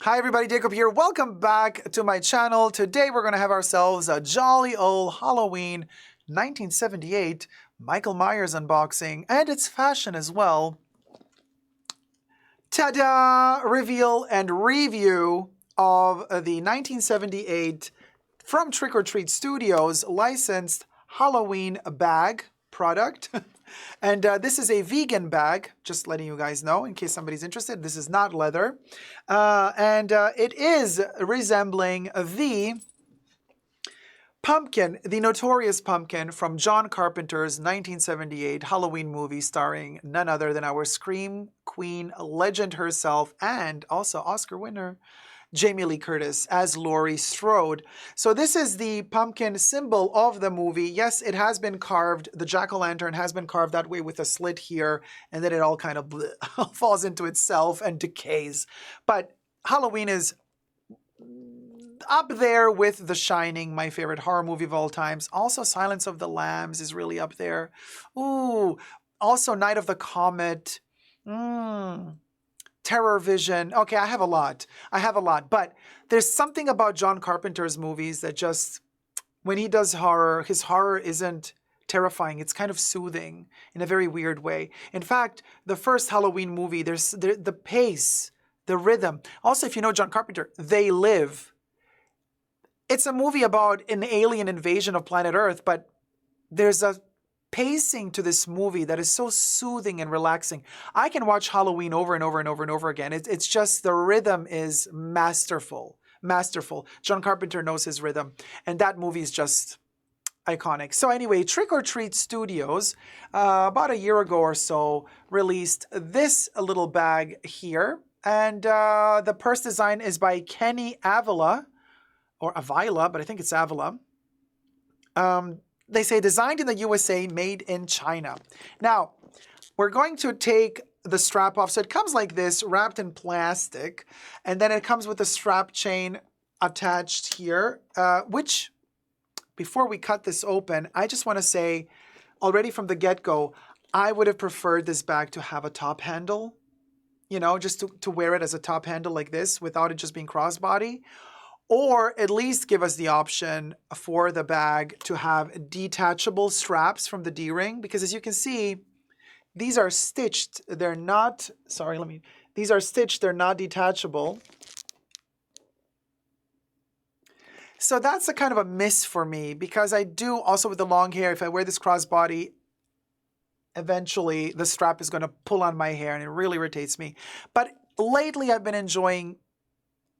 Hi everybody, Dacob here. Welcome back to my channel. Today we're going to have ourselves a jolly old Halloween 1978 Michael Myers unboxing, and it's fashion as well. Ta-da! Reveal and review of the 1978 from Treat Studios licensed Halloween bag product. And this is a vegan bag, just letting you guys know in case somebody's interested. This is not leather. It is resembling the pumpkin, the notorious pumpkin from John Carpenter's 1978 Halloween movie starring none other than our Scream Queen legend herself and also Oscar winner Jamie Lee Curtis as Laurie Strode. So this is the pumpkin symbol of the movie. Yes, it has been carved. The jack-o'-lantern has been carved that way with a slit here, and then it all kind of falls into itself and decays. But Halloween is up there with The Shining, my favorite horror movie of all times. Also, Silence of the Lambs is really up there. Ooh, also Night of the Comet. Terror Vision. Okay, I have a lot. But there's something about John Carpenter's movies that just, when he does horror, his horror isn't terrifying. It's kind of soothing in a very weird way. In fact, the first Halloween movie, there's the pace, the rhythm. Also, if you know John Carpenter, They Live. It's a movie about an alien invasion of planet Earth, but there's a pacing to this movie that is so soothing and relaxing. I can watch Halloween over and over and over and over again. It's just the rhythm is masterful. John Carpenter knows his rhythm, and that movie is just iconic. So anyway, Treat Studios, about a year ago or so, released this little bag here, and the purse design is by Kenny Avila, or Avila, but I think it's Avila. They say designed in the USA, made in China. Now, we're going to take the strap off. So it comes like this, wrapped in plastic. And then it comes with a strap chain attached here, which, before we cut this open, I just want to say, already from the get-go, I would have preferred this bag to have a top handle. You know, just to wear it as a top handle like this without it just being crossbody. Or at least give us the option for the bag to have detachable straps from the D-ring. Because as you can see, these are stitched. They're not, these are stitched, they're not detachable. So that's a kind of a miss for me, because I do also with the long hair, if I wear this crossbody, eventually the strap is going to pull on my hair and it really irritates me. But lately I've been enjoying,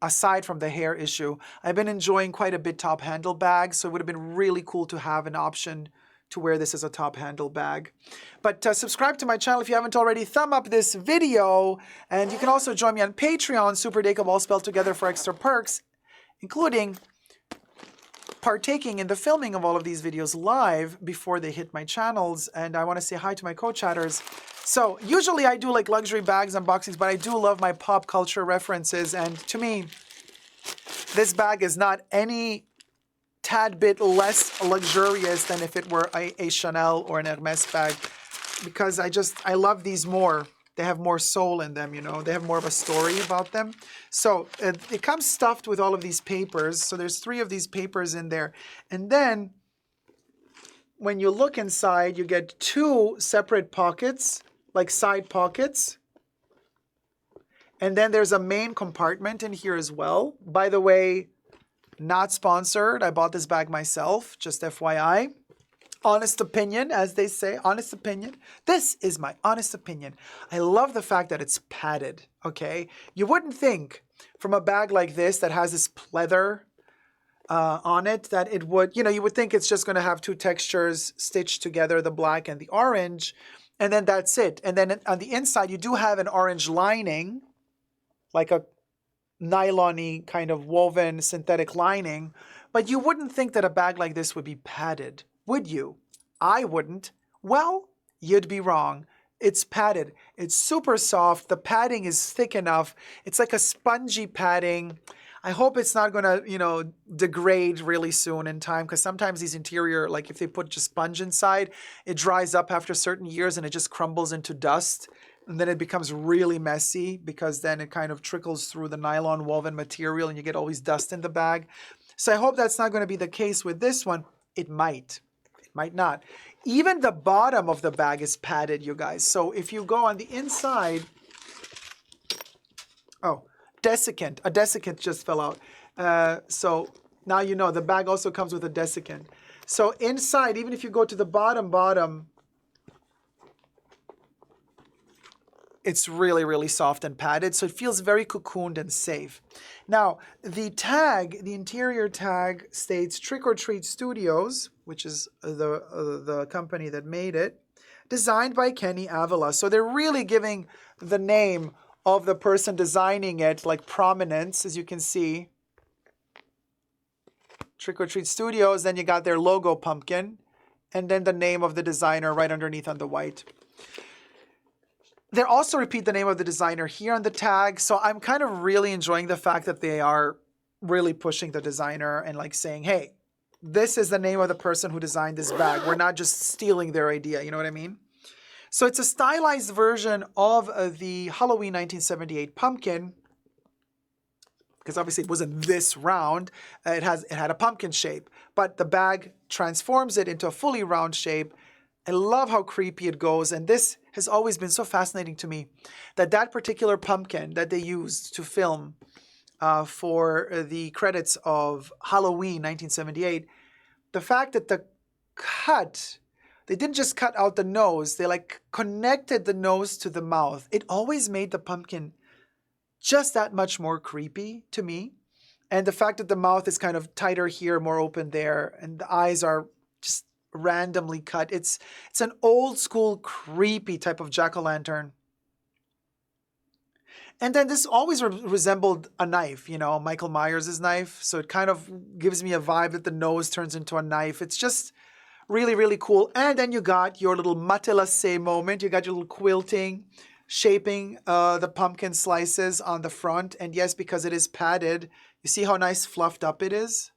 aside from the hair issue, I've been enjoying quite a bit top handle bags, so it would have been really cool to have an option to wear this as a top handle bag. But subscribe to my channel if you haven't already. Thumb up this video, and you can also join me on Patreon, superdacob all spelled together, for extra perks, including partaking in the filming of all of these videos live before they hit my channels. And I want to say hi to my co-chatters. So usually I do like luxury bags unboxings, but I do love my pop culture references. And to me, this bag is not any tad bit less luxurious than if it were a Chanel or an Hermes bag, because I love these more. They have more soul in them, you know. They have more of a story about them. So it comes stuffed with all of these papers. So there's 3 of these papers in there. And then when you look inside, you get 2 separate pockets, like side pockets. And then there's a main compartment in here as well. By the way, not sponsored. I bought this bag myself, just FYI. Honest opinion, as they say, honest opinion. This is my honest opinion. I love the fact that it's padded, okay? You wouldn't think from a bag like this that has this pleather on it that it would, you know, you would think it's just going to have 2 textures stitched together, the black and the orange, and then that's it. And then on the inside, you do have an orange lining, like a nylon-y kind of woven synthetic lining, but you wouldn't think that a bag like this would be padded. Would you? I wouldn't. Well, you'd be wrong. It's padded. It's super soft. The padding is thick enough. It's like a spongy padding. I hope it's not going to, you know, degrade really soon in time, because sometimes these interior, like if they put just sponge inside, it dries up after certain years and it just crumbles into dust. And then it becomes really messy because then it kind of trickles through the nylon woven material and you get always dust in the bag. So I hope that's not going to be the case with this one. It might. It might not. Even the bottom of the bag is padded, you guys. So if you go on the inside, oh, desiccant. A desiccant just fell out. So now you know the bag also comes with a desiccant. So inside, even if you go to the bottom, it's really, really soft and padded. So it feels very cocooned and safe. Now, the tag, the interior tag states Trick or Treat Studios, which is the company that made it, designed by Kenny Avila. So they're really giving the name of the person designing it like prominence, as you can see. Trick or Treat Studios, then you got their logo pumpkin, and then the name of the designer right underneath on the white. They also repeat the name of the designer here on the tag, so I'm kind of really enjoying the fact that they are really pushing the designer and like saying, hey, this is the name of the person who designed this bag. We're not just stealing their idea, you know what I mean? So it's a stylized version of the Halloween 1978 pumpkin, because obviously it wasn't this round. It had a pumpkin shape, but the bag transforms it into a fully round shape. I love how creepy it goes, and this has always been so fascinating to me, that particular pumpkin that they used to film for the credits of Halloween 1978, the fact that they didn't just cut out the nose, they like connected the nose to the mouth. It always made the pumpkin just that much more creepy to me. And the fact that the mouth is kind of tighter here, more open there, and the eyes are just randomly cut. It's an old school creepy type of jack-o'-lantern. And then this always resembled a knife, you know, Michael Myers' knife. So it kind of gives me a vibe that the nose turns into a knife. It's just really, really cool. And then you got your little matelassé moment. You got your little quilting, shaping the pumpkin slices on the front. And yes, because it is padded, you see how nice fluffed up it is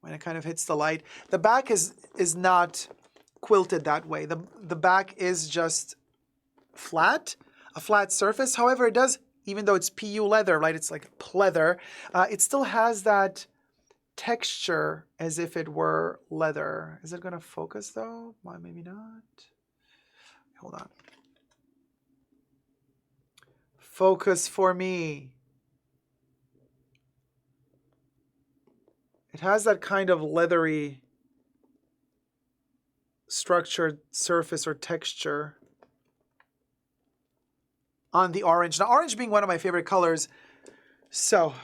when it kind of hits the light. The back is not quilted that way. The back is just flat, a flat surface. However, it does, even though it's PU leather, right? It's like pleather. It still has that texture as if it were leather. Is it going to focus though? Why, maybe not. Hold on. Focus for me. It has that kind of leathery structured surface or texture on the orange. Now, orange being one of my favorite colors. So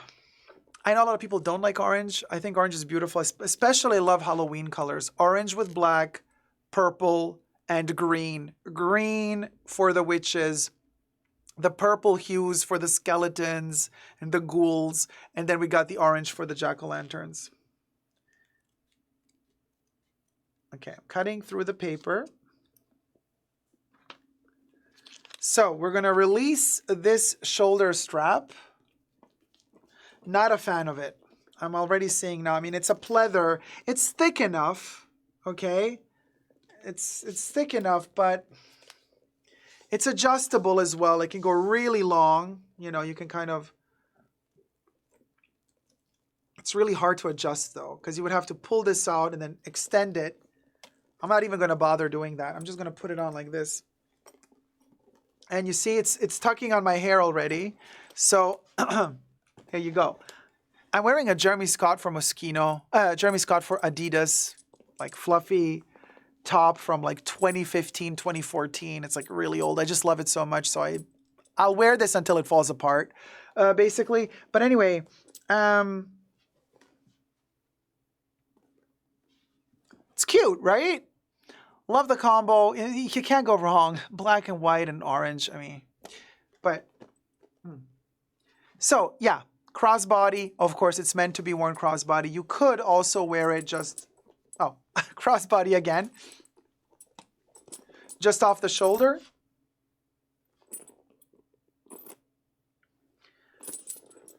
I know a lot of people don't like orange. I think orange is beautiful. Especially I love Halloween colors. Orange with black, purple, and green. Green for the witches. The purple hues for the skeletons and the ghouls. And then we got the orange for the jack-o'-lanterns. Okay, I'm cutting through the paper. So we're going to release this shoulder strap. Not a fan of it. I'm already seeing now. I mean, it's a pleather. It's thick enough, okay? It's thick enough, but it's adjustable as well. It can go really long. You know, you can kind of... It's really hard to adjust, though, because you would have to pull this out and then extend it. I'm not even going to bother doing that. I'm just going to put it on like this. And you see, it's tucking on my hair already. So here you go. I'm wearing a Jeremy Scott for Moschino, Jeremy Scott for Adidas, like fluffy top from like 2015, 2014. It's like really old. I just love it so much. So I'll wear this until it falls apart, basically. But anyway, it's cute, right? Love the combo. You can't go wrong. Black and white and orange. I mean, but so yeah, crossbody. Of course, it's meant to be worn crossbody. You could also wear it just, crossbody again, just off the shoulder.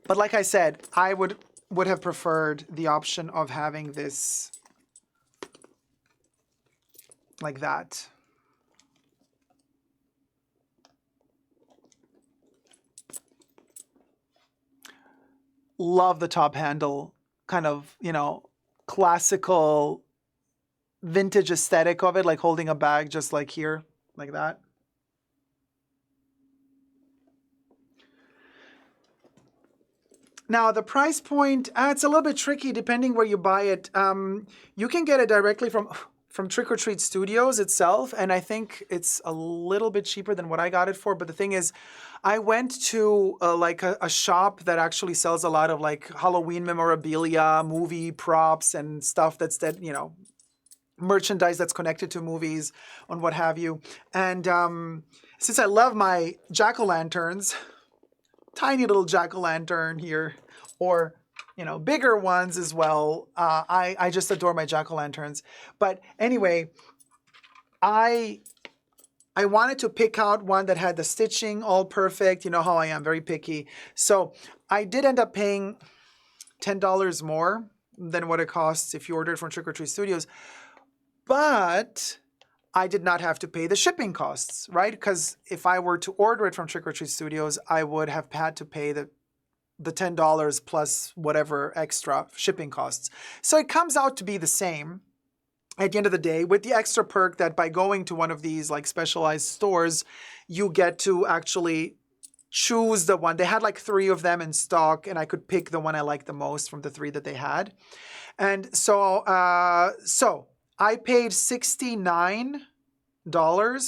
But like I said, I would have preferred the option of having this like that. love the top handle, kind of, you know, classical vintage aesthetic of it, like holding a bag just like here, like that. Now, the price point, it's a little bit tricky depending where you buy it. You can get it directly from Trick or Treat Studios itself, and I think it's a little bit cheaper than what I got it for. But the thing is, I went to like a shop that actually sells a lot of like Halloween memorabilia, movie props, and stuff that, you know, merchandise that's connected to movies and what have you. And since I love my jack-o'-lanterns, tiny little jack-o'-lantern here, or, you know, bigger ones as well. I just adore my jack-o'-lanterns. But anyway, I wanted to pick out one that had the stitching all perfect. You know how I am, very picky. So I did end up paying $10 more than what it costs if you order it from Trick or Treat Studios. But I did not have to pay the shipping costs, right? Because if I were to order it from Trick or Treat Studios, I would have had to pay the $10 plus whatever extra shipping costs. So it comes out to be the same at the end of the day, with the extra perk that by going to one of these like specialized stores, you get to actually choose the one. They had like 3 of them in stock, and I could pick the one I liked the most from the 3 that they had. And so, I paid $69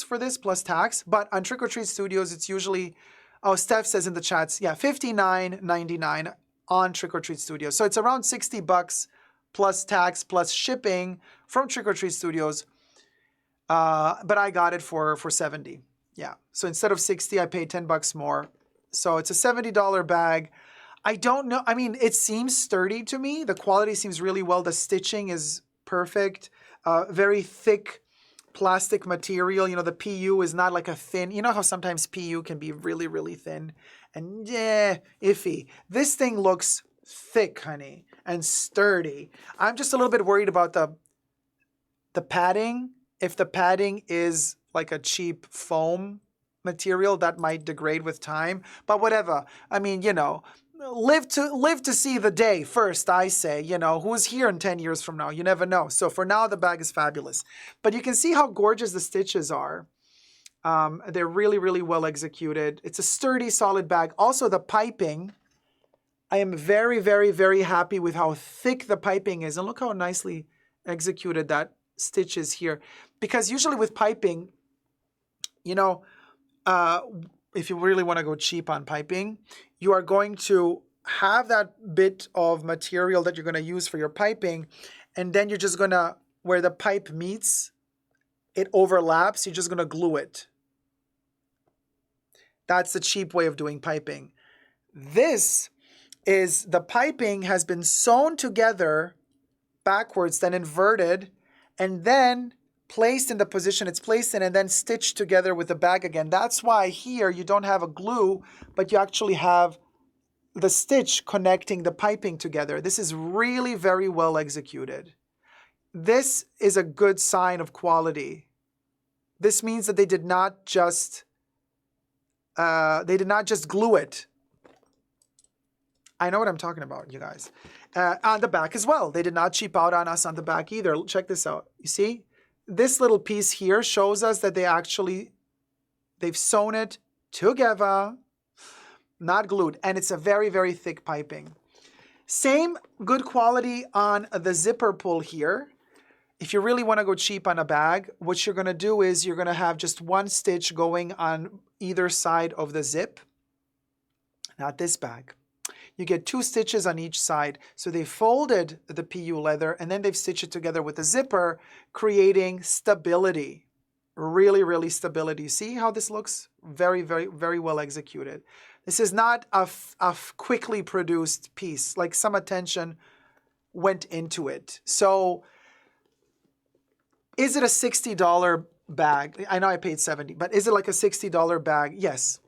for this plus tax, but on Trick or Treat Studios, it's usually, oh, Steph says in the chats, yeah, $59.99 on Trick or Treat Studios. So it's around $60 plus tax plus shipping from Trick or Treat Studios. But I got it for $70. Yeah. So instead of $60, I paid $10 more. So it's a $70 bag. I don't know. I mean, it seems sturdy to me. The quality seems really well. The stitching is perfect. Very thick plastic material. You know, the PU is not like a thin, you know how sometimes PU can be really, really thin and iffy. This thing looks thick, honey, and sturdy. I'm just a little bit worried about the padding. If the padding is like a cheap foam material, that might degrade with time, but whatever. I mean, you know, live to see the day first, I say. You know, who's here in 10 years from now? You never know. So for now, the bag is fabulous. But you can see how gorgeous the stitches are. They're really, really well executed. It's a sturdy, solid bag. Also, the piping, I am very, very, very happy with how thick the piping is. And look how nicely executed that stitch is here. Because usually with piping, you know, if you really want to go cheap on piping, you are going to have that bit of material that you're going to use for your piping, and then you're just going to, where the pipe meets, it overlaps, you're just going to glue it. That's the cheap way of doing piping. This is, the piping has been sewn together backwards, then inverted, and then placed in the position it's placed in, and then stitched together with the bag again. That's why here you don't have a glue, but you actually have the stitch connecting the piping together. This is really very well executed. This is a good sign of quality. This means that they did not just glue it. I know what I'm talking about, you guys. On the back as well. They did not cheap out on us on the back either. Check this out. You see? This little piece here shows us that they've sewn it together, not glued. And it's a very, very thick piping. Same good quality on the zipper pull here. If you really want to go cheap on a bag, what you're going to do is you're going to have just one stitch going on either side of the zip. Not this bag. You get 2 stitches on each side. So they folded the PU leather and then they've stitched it together with the zipper, creating stability. Really, really stability. See how this looks? Very, very, very well executed. This is not a quickly produced piece. Like, some attention went into it. So is it a $60 bag? I know I paid $70, but is it like a $60 bag? Yes.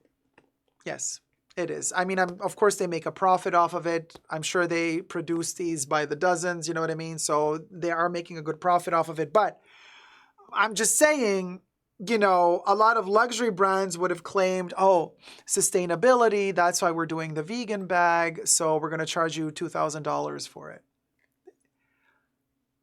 Yes. It is. I mean, of course, they make a profit off of it. I'm sure they produce these by the dozens, you know what I mean? So they are making a good profit off of it. But I'm just saying, you know, a lot of luxury brands would have claimed, oh, sustainability, that's why we're doing the vegan bag, so we're going to charge you $2,000 for it.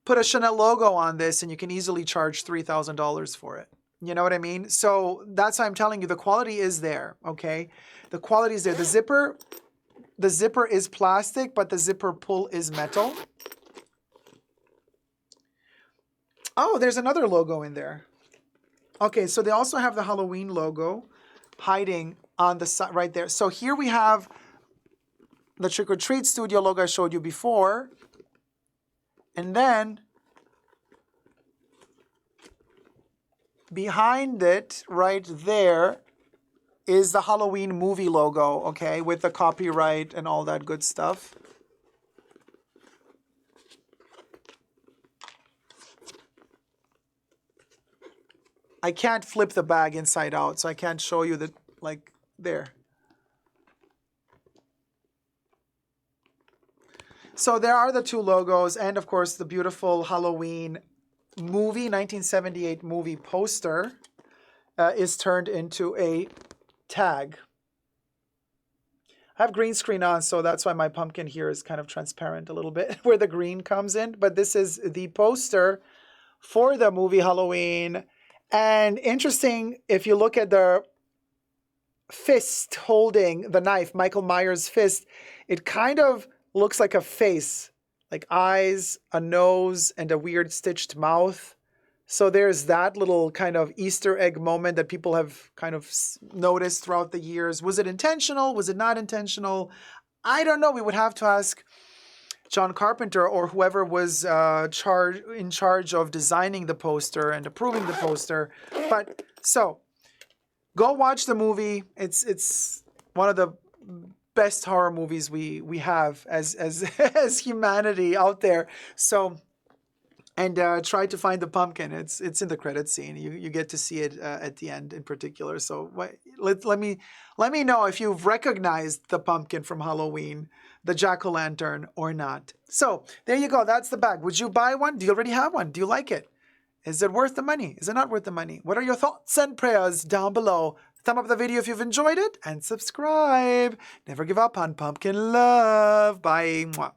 Put a Chanel logo on this and you can easily charge $3,000 for it. You know what I mean? So that's why I'm telling you, the quality is there, okay? The quality is there. The zipper is plastic, but the zipper pull is metal. Oh, there's another logo in there. Okay, so they also have the Halloween logo hiding on the side right there. So here we have the Trick or Treat Studio logo I showed you before. And then behind it, right there, is the Halloween movie logo, okay, with the copyright and all that good stuff. I can't flip the bag inside out, so I can't show you the, like, there. So there are the two logos, and of course the beautiful Halloween movie, 1978 movie poster is turned into a tag. I have green screen on, so that's why my pumpkin here is kind of transparent a little bit where the green comes in. But this is the poster for the movie Halloween. And interesting, if you look at the fist holding the knife, Michael Myers' fist, it kind of looks like a face, like eyes, a nose, and a weird stitched mouth. So there's that little kind of Easter egg moment that people have kind of noticed throughout the years. Was it intentional? Was it not intentional? I don't know. We would have to ask John Carpenter or whoever was in charge of designing the poster and approving the poster. But so go watch the movie. It's one of the best horror movies we have as humanity out there. So, and try to find the pumpkin. It's in the credit scene. You get to see it at the end in particular. So let me know if you've recognized the pumpkin from Halloween, the jack-o'-lantern, or not. So there you go. That's the bag. Would you buy one? Do you already have one? Do you like it? Is it worth the money? Is it not worth the money? What are your thoughts and prayers down below? Thumb up the video if you've enjoyed it and subscribe. Never give up on pumpkin love. Bye. Mwah.